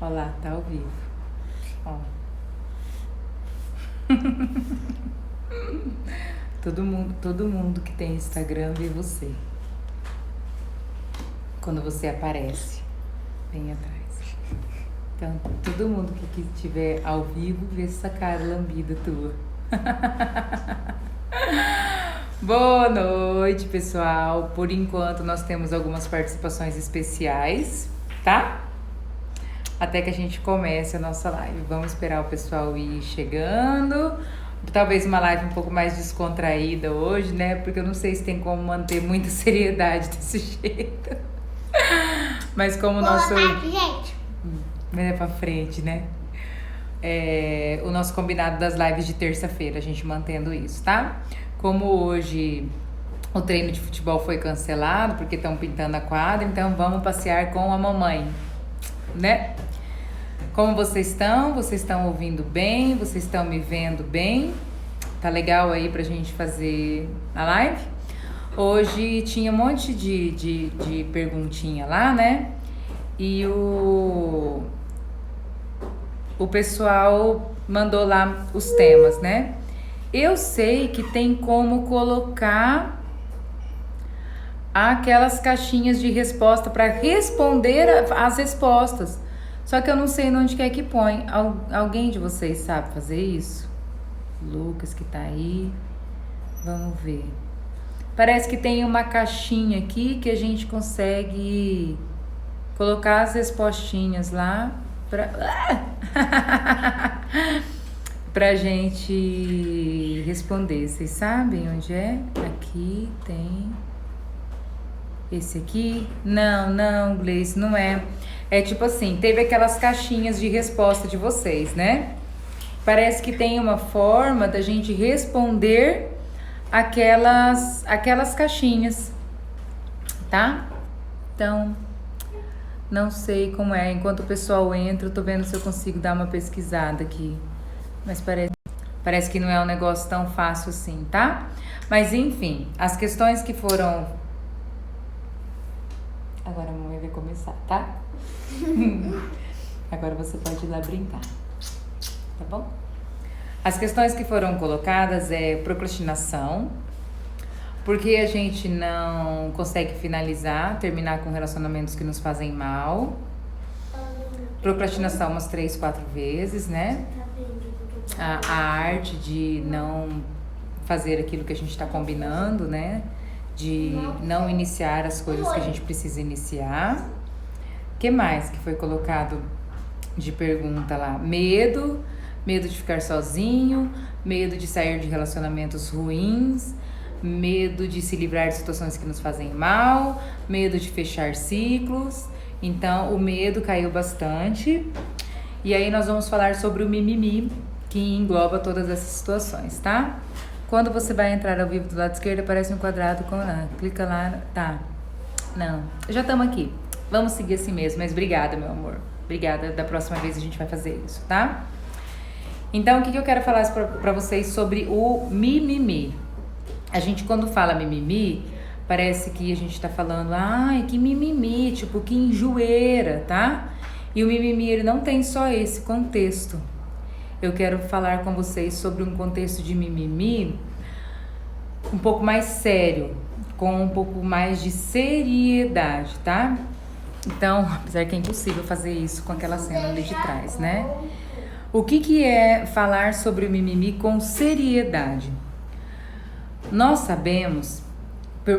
Olha lá, tá ao vivo. Ó. Todo mundo que tem Instagram vê você. Quando você aparece, vem atrás. Então, todo mundo que estiver ao vivo vê essa cara lambida tua. Boa noite, pessoal. Por enquanto, nós temos algumas participações especiais, tá? Até que a gente comece a nossa live. Vamos esperar o pessoal ir chegando. Talvez uma live um pouco mais descontraída hoje, né? Porque eu não sei se tem como manter muita seriedade desse jeito. Mas como o nosso... Boa tarde, gente. É pra frente, né? O nosso combinado das lives de terça-feira, a gente mantendo isso, tá? Como hoje o treino de futebol foi cancelado, porque estão pintando a quadra, então vamos passear com a mamãe, né? Como vocês estão? Vocês estão ouvindo bem? Vocês estão me vendo bem? Tá legal aí pra gente fazer a live? Hoje tinha um monte de perguntinha lá, né? E o pessoal mandou lá os temas, né? Eu sei que tem como colocar aquelas caixinhas de resposta para responder as respostas. Só que eu não sei onde que é que põe. Alguém de vocês sabe fazer isso? Lucas que tá aí. Vamos ver. Parece que tem uma caixinha aqui que a gente consegue colocar as respostinhas lá pra gente responder. Vocês sabem onde é? Aqui tem... Esse aqui? Não, Gleice, não é. É tipo assim, teve aquelas caixinhas de resposta de vocês, né? Parece que tem uma forma da gente responder aquelas caixinhas, tá? Então, não sei como é. Enquanto o pessoal entra, eu tô vendo se eu consigo dar uma pesquisada aqui. Mas parece que não é um negócio tão fácil assim, tá? Mas enfim, as questões que foram... Agora a mamãe vai começar, tá? Agora você pode ir lá brincar, tá bom? As questões que foram colocadas é procrastinação, porque a gente não consegue terminar com relacionamentos que nos fazem mal. Procrastinação umas 3, 4 vezes, né? A arte de não fazer aquilo que a gente está combinando, né? De não iniciar as coisas que a gente precisa iniciar. O que mais que foi colocado de pergunta lá? Medo de ficar sozinho, medo de sair de relacionamentos ruins, medo de se livrar de situações que nos fazem mal, medo de fechar ciclos. Então, o medo caiu bastante. E aí nós vamos falar sobre o mimimi, que engloba todas essas situações, tá? Quando você vai entrar ao vivo do lado esquerdo, aparece um quadrado com... clica lá, tá. Não, já estamos aqui. Vamos seguir assim mesmo, mas obrigada, meu amor. Obrigada, da próxima vez a gente vai fazer isso, tá? Então, o que eu quero falar pra vocês sobre o mimimi? A gente, quando fala mimimi, parece que a gente tá falando, ai, que mimimi, tipo, que enjoeira, tá? E o mimimi, ele não tem só esse contexto. Eu quero falar com vocês sobre um contexto de mimimi um pouco mais sério, com um pouco mais de seriedade, tá? Então, apesar que é impossível fazer isso com aquela cena ali de trás, né? O que é falar sobre o mimimi com seriedade? Nós sabemos,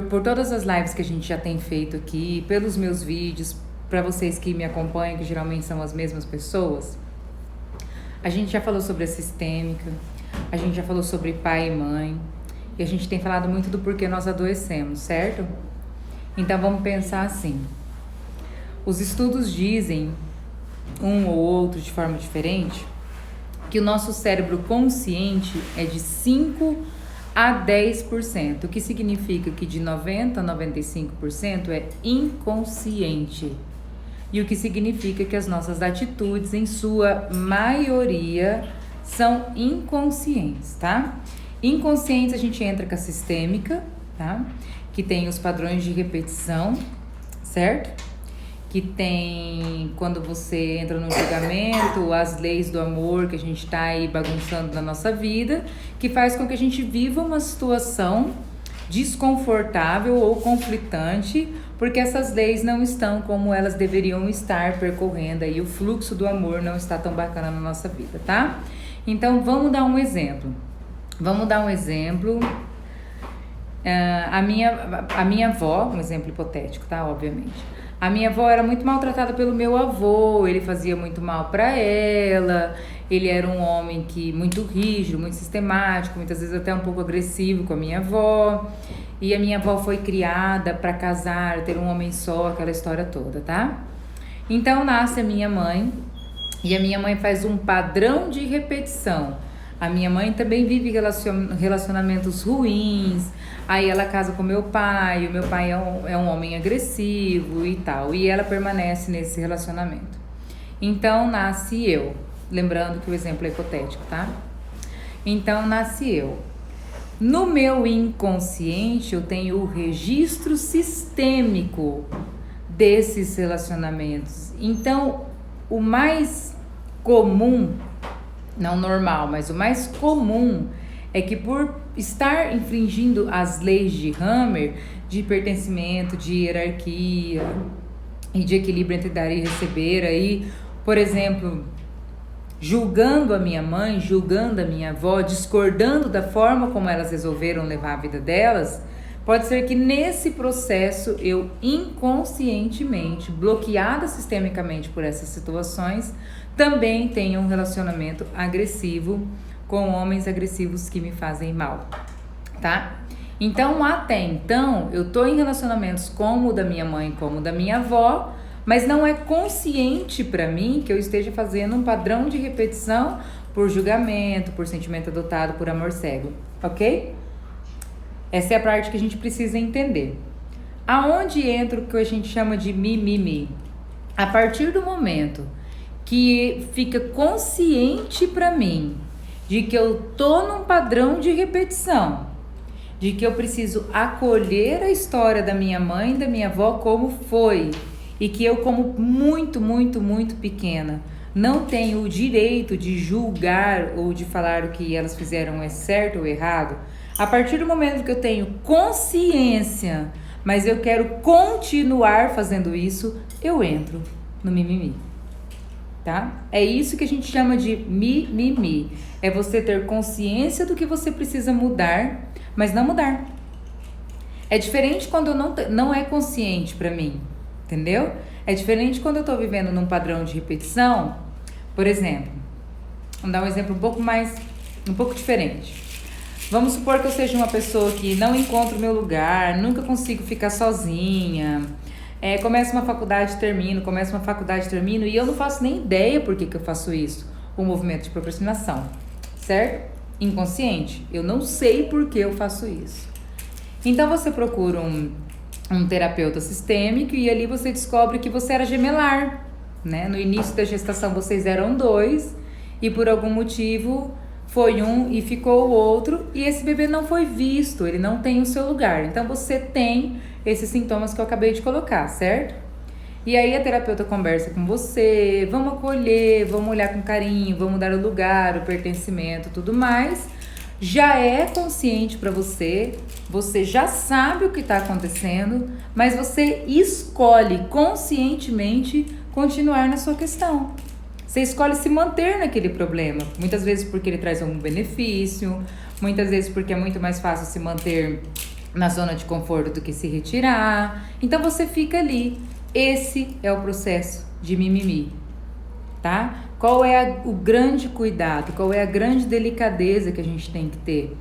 por todas as lives que a gente já tem feito aqui, pelos meus vídeos, para vocês que me acompanham, que geralmente são as mesmas pessoas, a gente já falou sobre a sistêmica, a gente já falou sobre pai e mãe, e a gente tem falado muito do porquê nós adoecemos, certo? Então vamos pensar assim. Os estudos dizem, um ou outro de forma diferente, que o nosso cérebro consciente é de 5 a 10%, o que significa que de 90% a 95% é inconsciente. E o que significa que as nossas atitudes, em sua maioria, são inconscientes, tá? Inconscientes a gente entra com a sistêmica, tá? Que tem os padrões de repetição, certo? que tem, quando você entra no julgamento, as leis do amor que a gente está aí bagunçando na nossa vida, que faz com que a gente viva uma situação desconfortável ou conflitante, porque essas leis não estão como elas deveriam estar percorrendo aí, o fluxo do amor não está tão bacana na nossa vida, tá? Então, vamos dar um exemplo. A minha avó, um exemplo hipotético, tá? Obviamente. A minha avó era muito maltratada pelo meu avô, ele fazia muito mal para ela, ele era um homem muito rígido, muito sistemático, muitas vezes até um pouco agressivo com a minha avó. E a minha avó foi criada para casar, ter um homem só, aquela história toda, tá? Então nasce a minha mãe, e a minha mãe faz um padrão de repetição. A minha mãe também vive relacionamentos ruins, aí ela casa com meu pai, o meu pai é um homem agressivo e tal, e ela permanece nesse relacionamento. Então nasce eu, lembrando que o exemplo é hipotético, tá? Então nasce eu. No meu inconsciente eu tenho o registro sistêmico desses relacionamentos. Então o mais comum, não normal, mas o mais comum é que por estar infringindo as leis de Hammer, de pertencimento, de hierarquia e de equilíbrio entre dar e receber, aí, por exemplo, julgando a minha mãe, julgando a minha avó, discordando da forma como elas resolveram levar a vida delas, pode ser que nesse processo eu inconscientemente, bloqueada sistemicamente por essas situações, também tenha um relacionamento agressivo com homens agressivos que me fazem mal, tá? Então, até então, eu tô em relacionamentos como o da minha mãe, como o da minha avó, mas não é consciente para mim que eu esteja fazendo um padrão de repetição por julgamento, por sentimento adotado, por amor cego, ok? Essa é a parte que a gente precisa entender. Aonde entra o que a gente chama de mimimi? A partir do momento que fica consciente para mim de que eu tô num padrão de repetição, de que eu preciso acolher a história da minha mãe e da minha avó como foi, e que eu, como muito, muito, muito pequena, não tenho o direito de julgar ou de falar o que elas fizeram é certo ou errado. A partir do momento que eu tenho consciência, mas eu quero continuar fazendo isso, eu entro no mimimi. Tá? É isso que a gente chama de mimimi. É você ter consciência do que você precisa mudar, mas não mudar. É diferente quando não é consciente pra mim, entendeu? É diferente quando eu tô vivendo num padrão de repetição. Por exemplo, vamos dar um exemplo um pouco diferente. Vamos supor que eu seja uma pessoa que não encontro o meu lugar, nunca consigo ficar sozinha. Começo uma faculdade, termino, e eu não faço nem ideia por que eu faço isso. O movimento de procrastinação, certo? Inconsciente. Eu não sei por que eu faço isso. Então você procura um terapeuta sistêmico e ali você descobre que você era gemelar, né? No início da gestação vocês eram 2 e por algum motivo foi um e ficou o outro, e esse bebê não foi visto, ele não tem o seu lugar. Então você tem esses sintomas que eu acabei de colocar, certo? E aí a terapeuta conversa com você, vamos acolher, vamos olhar com carinho, vamos dar o lugar, o pertencimento, tudo mais. Já é consciente para você já sabe o que está acontecendo, mas você escolhe conscientemente continuar na sua questão. Você escolhe se manter naquele problema, muitas vezes porque ele traz algum benefício, muitas vezes porque é muito mais fácil se manter na zona de conforto do que se retirar. Então você fica ali. Esse é o processo de mimimi, tá? Qual é o grande cuidado, qual é a grande delicadeza que a gente tem que ter?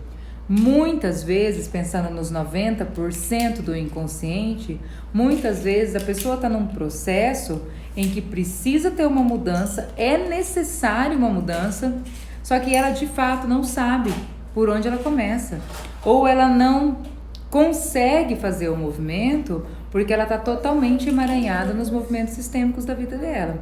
Muitas vezes, pensando nos 90% do inconsciente, muitas vezes a pessoa está num processo em que precisa ter uma mudança, é necessário uma mudança, só que ela de fato não sabe por onde ela começa. Ou ela não consegue fazer o movimento porque ela está totalmente emaranhada nos movimentos sistêmicos da vida dela,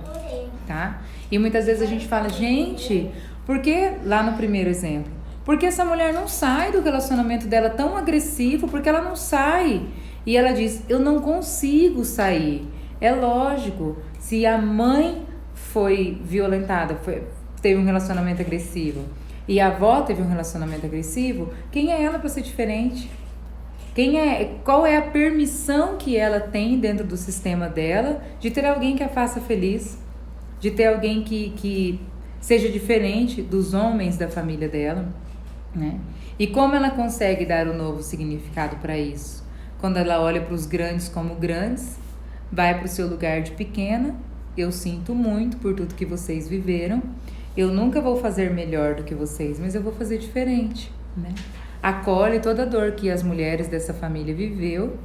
tá? E muitas vezes a gente fala, gente, por que, lá no primeiro exemplo, por que essa mulher não sai do relacionamento dela tão agressivo? Porque ela não sai. E ela diz, eu não consigo sair. É lógico, se a mãe foi violentada, teve um relacionamento agressivo, e a avó teve um relacionamento agressivo, quem é ela para ser diferente? Qual é a permissão que ela tem dentro do sistema dela de ter alguém que a faça feliz, de ter alguém que seja diferente dos homens da família dela, né? E como ela consegue dar um novo significado para isso? Quando ela olha para os grandes como grandes, vai para o seu lugar de pequena, eu sinto muito por tudo que vocês viveram, eu nunca vou fazer melhor do que vocês, mas eu vou fazer diferente, né? Acolhe toda a dor que as mulheres dessa família viveu,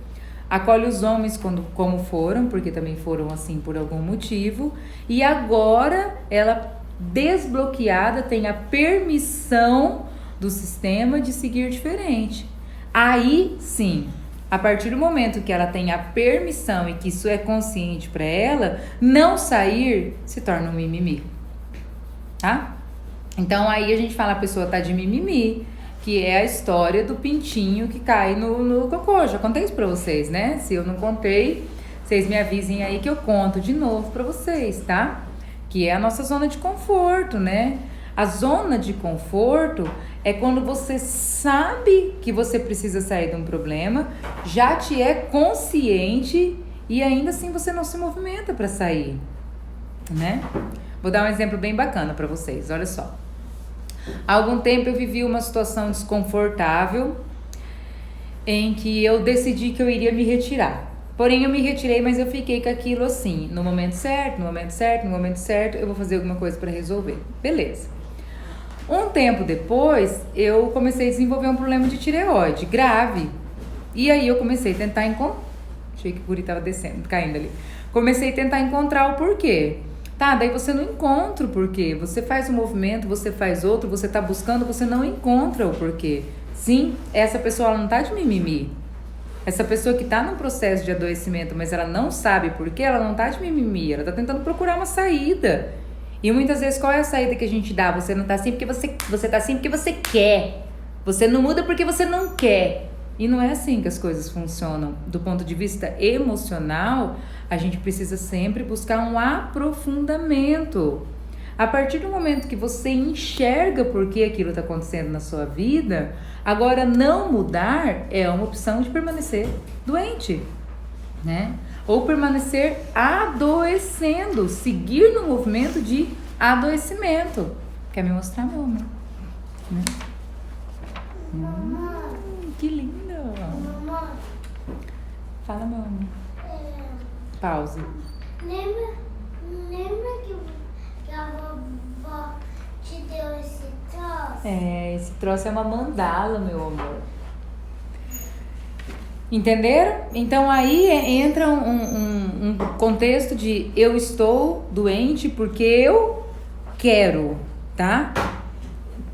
acolhe os homens como foram, porque também foram assim por algum motivo, e agora ela, desbloqueada, tem a permissão do sistema de seguir diferente. Aí sim, a partir do momento que ela tem a permissão e que isso é consciente para ela, não sair se torna um mimimi, tá? Então aí a gente fala, a pessoa tá de mimimi, que é a história do pintinho que cai no cocô. Já contei isso pra vocês, né? Se eu não contei, vocês me avisem aí que eu conto de novo pra vocês, tá? Que é a nossa zona de conforto, né? A zona de conforto é quando você sabe que você precisa sair de um problema, já te é consciente e ainda assim você não se movimenta pra sair, né? Vou dar um exemplo bem bacana pra vocês, olha só. Há algum tempo eu vivi uma situação desconfortável em que eu decidi que eu iria me retirar. Porém, eu me retirei, mas eu fiquei com aquilo assim, no momento certo, eu vou fazer alguma coisa para resolver. Beleza. Um tempo depois, eu comecei a desenvolver um problema de tireoide grave. E aí eu comecei a tentar encontrar... Achei que o guri tava descendo, caindo ali. Comecei a tentar encontrar o porquê. Tá, daí você não encontra o porquê. Você faz um movimento, você faz outro, você tá buscando, você não encontra o porquê. Sim, essa pessoa ela não tá de mimimi. Essa pessoa que tá num processo de adoecimento, mas ela não sabe porquê, ela não tá de mimimi. Ela tá tentando procurar uma saída. E muitas vezes, qual é a saída que a gente dá? Você não tá assim porque você tá assim porque você quer. Você não muda porque você não quer. E não é assim que as coisas funcionam. Do ponto de vista emocional, a gente precisa sempre buscar um aprofundamento. A partir do momento que você enxerga por que aquilo está acontecendo na sua vida, agora não mudar é uma opção de permanecer doente, né? Ou permanecer adoecendo, seguir no movimento de adoecimento. Quer me mostrar, meu amor? Né? Que lindo! Fala, meu amor. Pause. Lembra que a vovó te deu esse troço? Esse troço é uma mandala, meu amor. Entenderam? Então aí entra um contexto de eu estou doente porque eu quero, tá?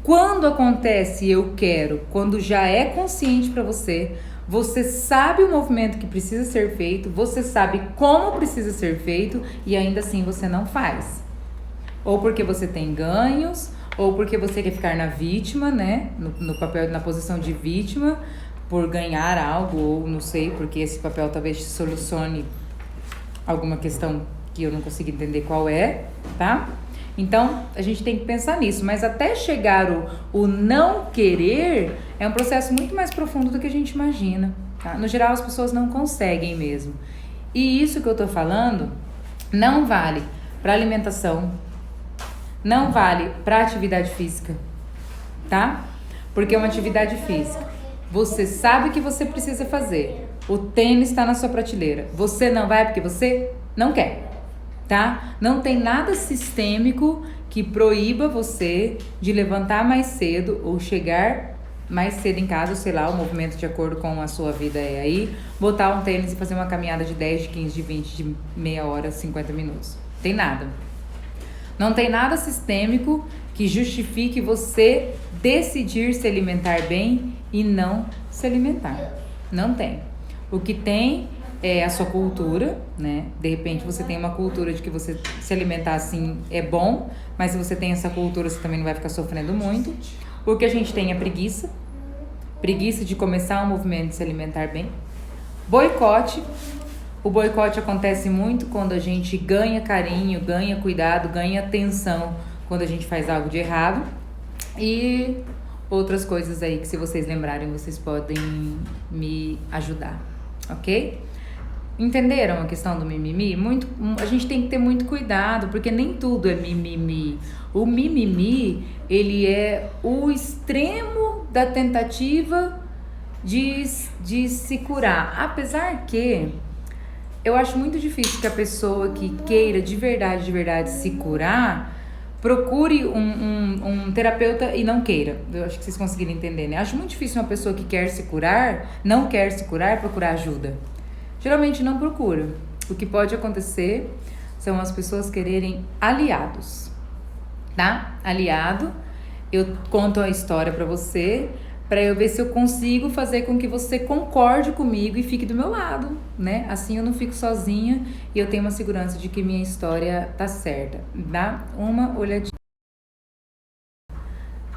Quando acontece eu quero, quando já é consciente para você, você sabe o movimento que precisa ser feito, você sabe como precisa ser feito e ainda assim você não faz. Ou porque você tem ganhos, ou porque você quer ficar na vítima, né? No papel, na posição de vítima, por ganhar algo, ou não sei, porque esse papel talvez te solucione alguma questão que eu não consigo entender qual é, tá? Então, a gente tem que pensar nisso, mas até chegar o não querer é um processo muito mais profundo do que a gente imagina, tá? No geral, as pessoas não conseguem mesmo. E isso que eu tô falando não vale para alimentação, não vale para atividade física, tá? Porque é uma atividade física. Você sabe o que você precisa fazer. O tênis está na sua prateleira. Você não vai porque você não quer. Tá? Não tem nada sistêmico que proíba você de levantar mais cedo ou chegar mais cedo em casa, sei lá, o movimento de acordo com a sua vida é aí, botar um tênis e fazer uma caminhada de 10, de 15, de 20, de meia hora, 50 minutos. Tem nada. Não tem nada sistêmico que justifique você decidir se alimentar bem e não se alimentar. Não tem. O que tem é a sua cultura, né? De repente você tem uma cultura de que você se alimentar assim é bom, mas se você tem essa cultura você também não vai ficar sofrendo muito. O que a gente tem é preguiça de começar um movimento de se alimentar bem. Boicote, O boicote acontece muito quando a gente ganha carinho, ganha cuidado, ganha atenção quando a gente faz algo de errado. E outras coisas aí que, se vocês lembrarem, vocês podem me ajudar, ok? Entenderam a questão do mimimi? A gente tem que ter muito cuidado, porque nem tudo é mimimi. O mimimi, ele é o extremo da tentativa de se curar. Apesar que eu acho muito difícil que a pessoa que queira de verdade se curar procure um terapeuta e não queira. Eu acho que vocês conseguiram entender, né? Acho muito difícil uma pessoa que quer se curar, não quer se curar, procurar ajuda. Geralmente não procura. O que pode acontecer são as pessoas quererem aliados, tá? Aliado, eu conto a história pra você, pra eu ver se eu consigo fazer com que você concorde comigo e fique do meu lado, né? Assim eu não fico sozinha e eu tenho uma segurança de que minha história tá certa. Dá uma olhadinha.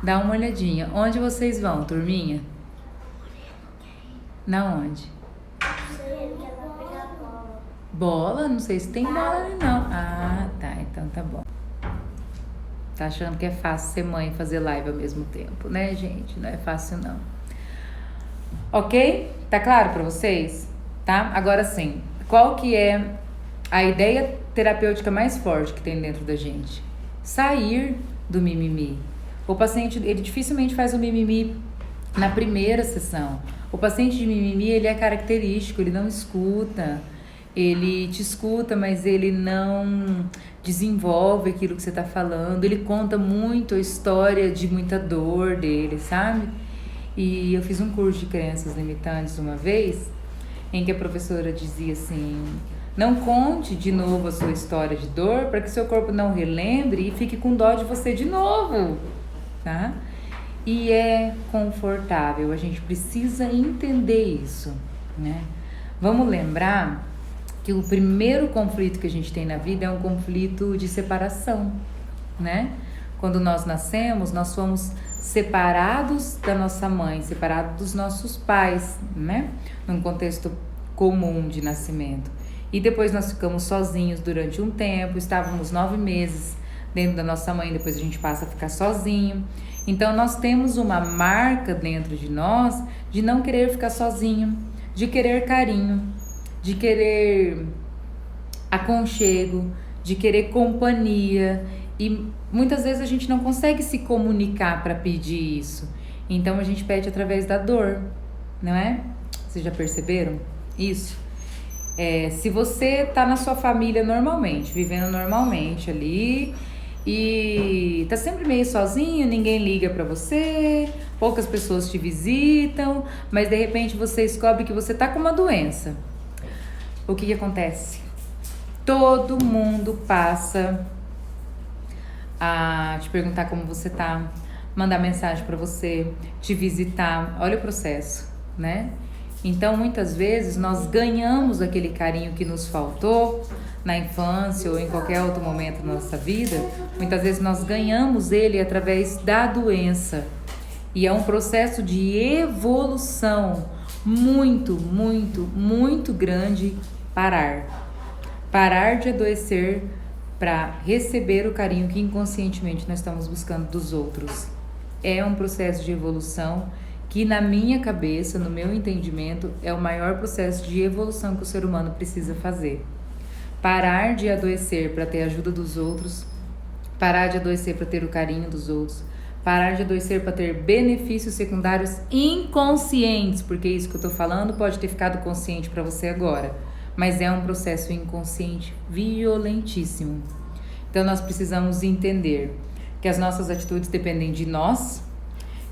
Dá uma olhadinha. Onde vocês vão, turminha? Na onde? Bola? Não sei se tem bola ali, não. Ah, tá. Então tá bom. Tá achando que é fácil ser mãe e fazer live ao mesmo tempo, né, gente? Não é fácil, não. Ok? Tá claro pra vocês? Tá? Agora sim, qual que é a ideia terapêutica mais forte que tem dentro da gente? Sair do mimimi. O paciente, ele dificilmente faz o mimimi na primeira sessão. O paciente de mimimi, ele é característico, ele não escuta. Ele te escuta, mas ele não desenvolve aquilo que você tá falando. Ele conta muito a história de muita dor dele, sabe? E eu fiz um curso de crenças limitantes uma vez, em que a professora dizia assim: não conte de novo a sua história de dor para que seu corpo não relembre e fique com dó de você de novo, tá? E é confortável, a gente precisa entender isso, né? Vamos lembrar que o primeiro conflito que a gente tem na vida é um conflito de separação, né? Quando nós nascemos, nós fomos separados da nossa mãe, separados dos nossos pais, né? Num contexto comum de nascimento. E depois nós ficamos sozinhos durante um tempo, estávamos 9 meses dentro da nossa mãe, depois a gente passa a ficar sozinho. Então nós temos uma marca dentro de nós de não querer ficar sozinho, de querer carinho, de querer aconchego, de querer companhia, e muitas vezes a gente não consegue se comunicar para pedir isso, então a gente pede através da dor, não é? Vocês já perceberam isso? Se você tá na sua família normalmente, vivendo normalmente ali, e tá sempre meio sozinho, ninguém liga pra você, poucas pessoas te visitam, mas de repente você descobre que você tá com uma doença. O que acontece? Todo mundo passa a te perguntar como você tá, mandar mensagem pra você, te visitar. Olha o processo, né? Então, muitas vezes, nós ganhamos aquele carinho que nos faltou na infância ou em qualquer outro momento da nossa vida. Muitas vezes, nós ganhamos ele através da doença. E é um processo de evolução muito, muito, muito grande. Parar de adoecer para receber o carinho que inconscientemente nós estamos buscando dos outros. É um processo de evolução que, na minha cabeça, no meu entendimento, é o maior processo de evolução que o ser humano precisa fazer. Parar de adoecer para ter a ajuda dos outros, parar de adoecer para ter o carinho dos outros, parar de adoecer para ter benefícios secundários inconscientes, porque isso que eu estou falando pode ter ficado consciente para você agora, mas é um processo inconsciente violentíssimo. Então nós precisamos entender que as nossas atitudes dependem de nós,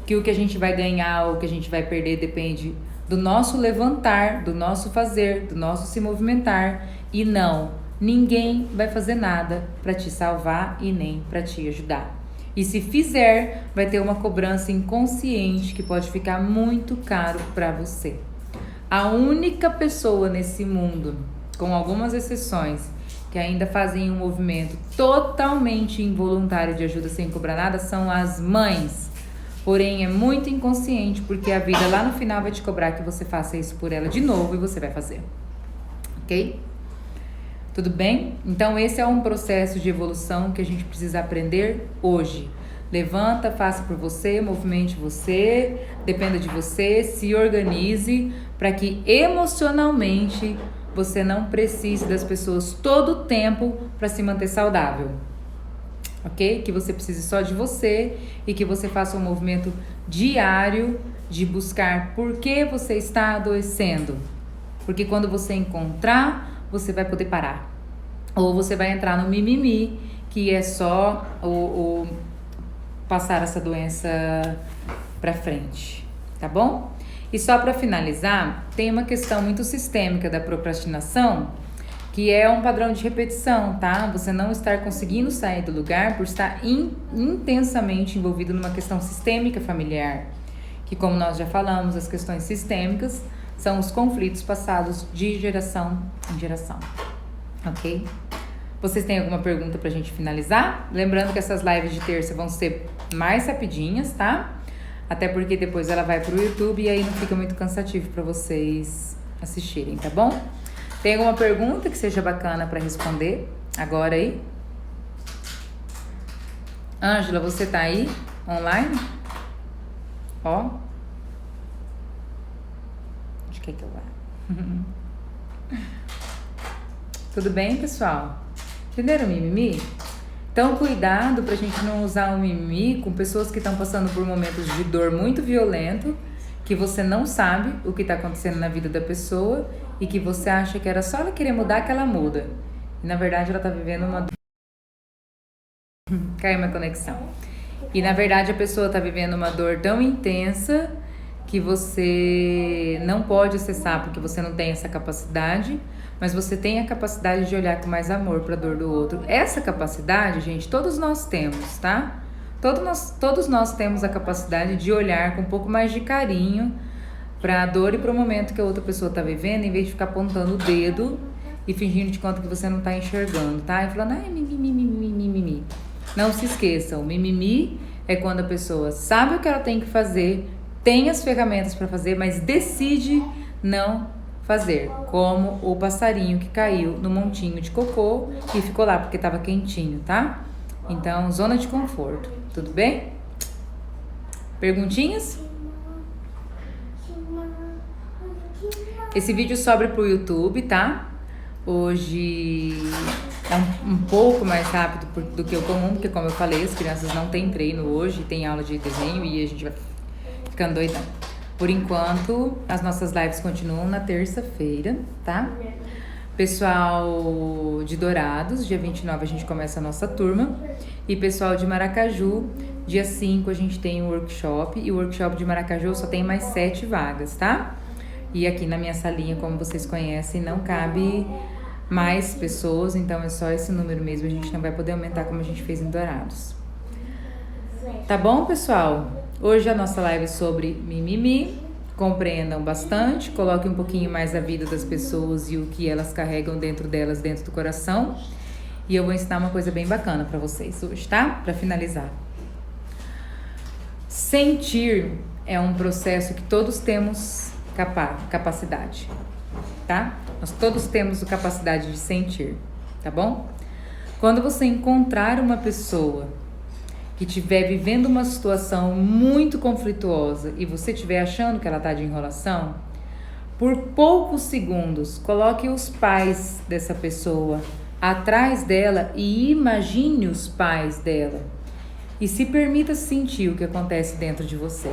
que o que a gente vai ganhar ou o que a gente vai perder depende do nosso levantar, do nosso fazer, do nosso se movimentar, e não, ninguém vai fazer nada para te salvar e nem para te ajudar. E se fizer, vai ter uma cobrança inconsciente que pode ficar muito caro para você. A única pessoa nesse mundo, com algumas exceções, que ainda fazem um movimento totalmente involuntário de ajuda sem cobrar nada são as mães. Porém, é muito inconsciente, porque a vida lá no final vai te cobrar que você faça isso por ela de novo e você vai fazer. ok? Tudo bem? Então esse é um processo de evolução que a gente precisa aprender hoje. Levanta, faça por você, movimente você, dependa de você, se organize para que emocionalmente você não precise das pessoas todo o tempo para se manter saudável. Ok? Que você precise só de você e que você faça um movimento diário de buscar por que você está adoecendo. Porque quando você encontrar, você vai poder parar. Ou você vai entrar no mimimi, que é só o passar essa doença pra frente, tá bom? E só para finalizar, tem uma questão muito sistêmica da procrastinação, que é um padrão de repetição, tá? Você não estar conseguindo sair do lugar por estar intensamente envolvido numa questão sistêmica familiar, que, como nós já falamos, as questões sistêmicas são os conflitos passados de geração em geração, ok? Vocês têm alguma pergunta pra gente finalizar? Lembrando que essas lives de terça vão ser mais rapidinhas, tá? Até porque depois ela vai pro YouTube e aí não fica muito cansativo pra vocês assistirem, tá bom? Tem alguma pergunta que seja bacana pra responder agora aí? Ângela, você tá aí? Online? Ó. Onde quer que eu vá? Tudo bem, pessoal? Entenderam o mimimi? Então, cuidado pra gente não usar o mimimi com pessoas que estão passando por momentos de dor muito violento, que você não sabe o que tá acontecendo na vida da pessoa e que você acha que era só ela querer mudar que ela muda. E, na verdade, ela tá vivendo uma... Caiu minha conexão. E, na verdade, a pessoa tá vivendo uma dor tão intensa que você não pode acessar porque você não tem essa capacidade, mas você tem a capacidade de olhar com mais amor para a dor do outro. Essa capacidade, gente, todos nós temos, tá? Todos nós temos a capacidade de olhar com um pouco mais de carinho para a dor e para o momento que a outra pessoa está vivendo, em vez de ficar apontando o dedo e fingindo de conta que você não está enxergando, tá? E falando, ai, mimimi. Não se esqueçam, mimimi é quando a pessoa sabe o que ela tem que fazer, tem as ferramentas para fazer, mas decide não fazer, como o passarinho que caiu no montinho de cocô e ficou lá porque estava quentinho, tá? Então, zona de conforto, tudo bem? Perguntinhas? Esse vídeo sobe pro YouTube, tá? Hoje é um pouco mais rápido do que o comum, porque, como eu falei, as crianças não têm treino hoje, tem aula de desenho e a gente vai ficando doidão. Por enquanto, as nossas lives continuam na terça-feira, tá? Pessoal de Dourados, dia 29 a gente começa a nossa turma. E pessoal de Maracaju, dia 5 a gente tem um workshop. E o workshop de Maracaju só tem mais 7 vagas, tá? E aqui na minha salinha, como vocês conhecem, não cabe mais pessoas. Então é só esse número mesmo, a gente não vai poder aumentar como a gente fez em Dourados. Tá bom, pessoal? Hoje a nossa live é sobre mimimi. Compreendam bastante, coloquem um pouquinho mais a vida das pessoas e o que elas carregam dentro delas, dentro do coração. E eu vou ensinar uma coisa bem bacana pra vocês hoje, tá? Pra finalizar. Sentir é um processo que todos temos capacidade, tá? Nós todos temos a capacidade de sentir, tá bom? Quando você encontrar uma pessoa que estiver vivendo uma situação muito conflituosa e você estiver achando que ela está de enrolação, por poucos segundos, coloque os pais dessa pessoa atrás dela e imagine os pais dela. E se permita sentir o que acontece dentro de você.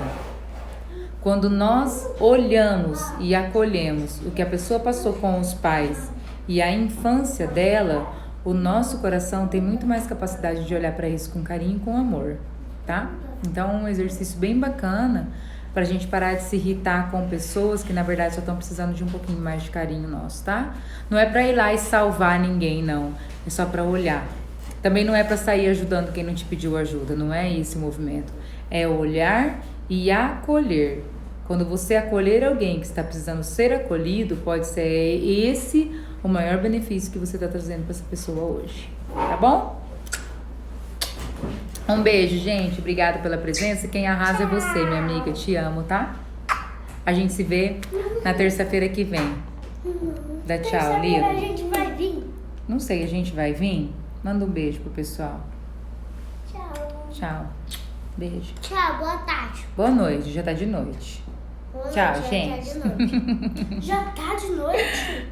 Quando nós olhamos e acolhemos o que a pessoa passou com os pais e a infância dela, o nosso coração tem muito mais capacidade de olhar para isso com carinho e com amor, tá? Então, um exercício bem bacana pra gente parar de se irritar com pessoas que, na verdade, só estão precisando de um pouquinho mais de carinho nosso, tá? Não é pra ir lá e salvar ninguém, não. É só pra olhar. Também não é pra sair ajudando quem não te pediu ajuda, não é esse o movimento. É olhar e acolher. Quando você acolher alguém que está precisando ser acolhido, pode ser esse o maior benefício que você está trazendo para essa pessoa hoje, tá bom? Um beijo, gente. Obrigada pela presença. Quem arrasa é você, minha amiga. Te amo, tá? A gente se vê na terça-feira que vem. Dá tchau, Terça-feira Lila. a gente vai vir. Não sei, a gente vai vir? Manda um beijo pro pessoal. Tchau. Tchau. Beijo. Tchau, boa tarde. Boa noite, já tá de noite. Boa Tchau, noite, gente. Já tá de noite? Já tá de noite?